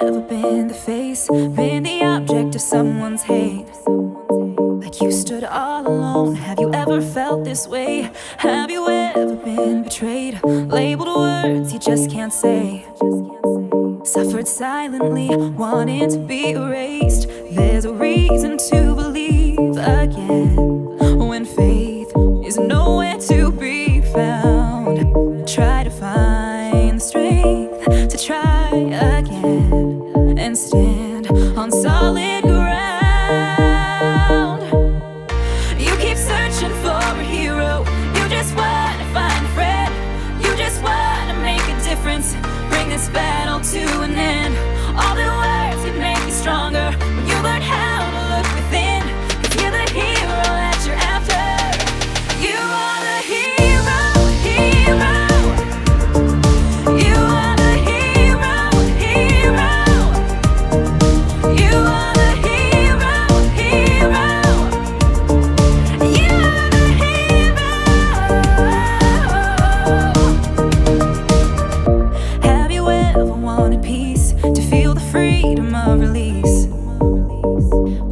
ever been the face, been the object of someone's hate? Like you stood all alone. Have you ever felt this way? Have you ever been betrayed? Labeled words you just can't say. Suffered silently, wanting to be erased. There's a reason to believe again when faith is nowhere to be found. Try to find the strength to try again and stand on solid ground. You keep searching for a hero. You just want to find a friend. You just want to make a difference. Bring this battle to an end. All the words can make you stronger when you learn how to look within. 'Cause you're the hero that you're after. You are the hero, hero. You are the hero, hero. You are the hero, hero. You are the hero. Have you ever wanted peace, to feel the freedom of release?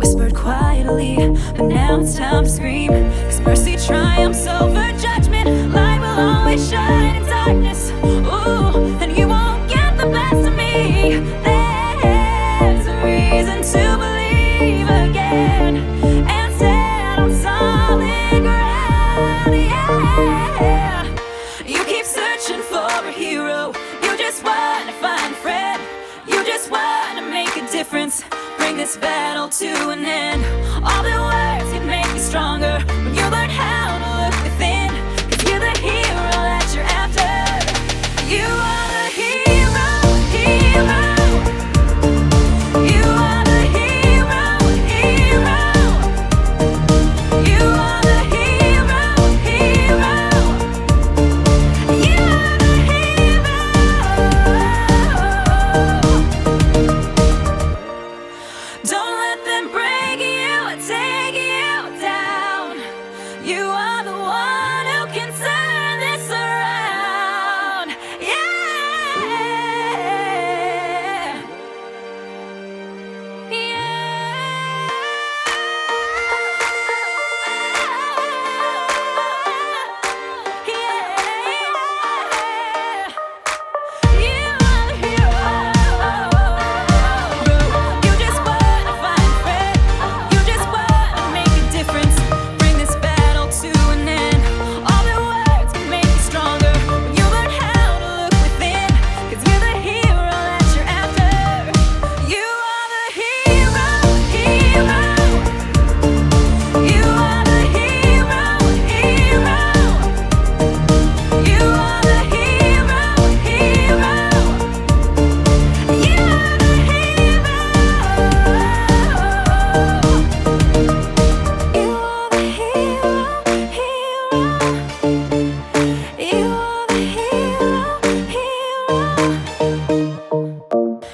Whispered quietly, but now it's time to scream. 'Cause mercy triumphs over judgment. Light will always shine in darkness. Ooh, and you won't get the best of me. There's a reason to believe again and stand on solid ground. Yeah. You keep searching for a hero. You just want to find a friend. You just want to make a difference. Bring this battle to an end. All the words can make you stronger when you learn how to look within. 'Cause you're the hero that you're after. You are the hero, hero. You are the hero, hero. You are the hero, hero. You are the hero. Don't let them break you, take you down. You are the one who can turn this around. Yeah.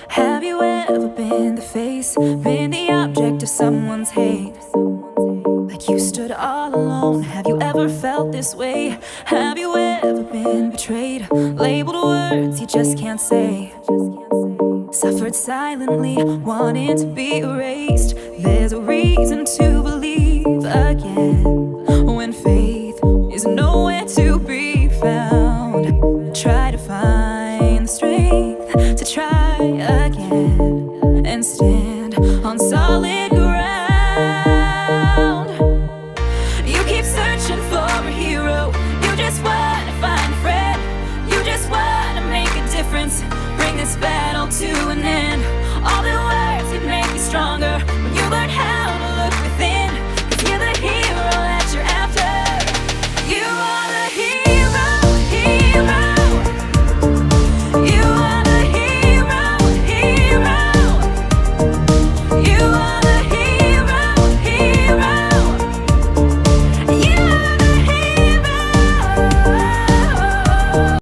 Have you ever been the face, been the object of someone's hate? Like you stood all alone. Have you ever felt this way? Have you ever been betrayed? Labeled words you just can't say. Suffered silently, wanting to be erased. There's a reason to believe again when faith is nowhere to be found. Try to find the strength to try again and stand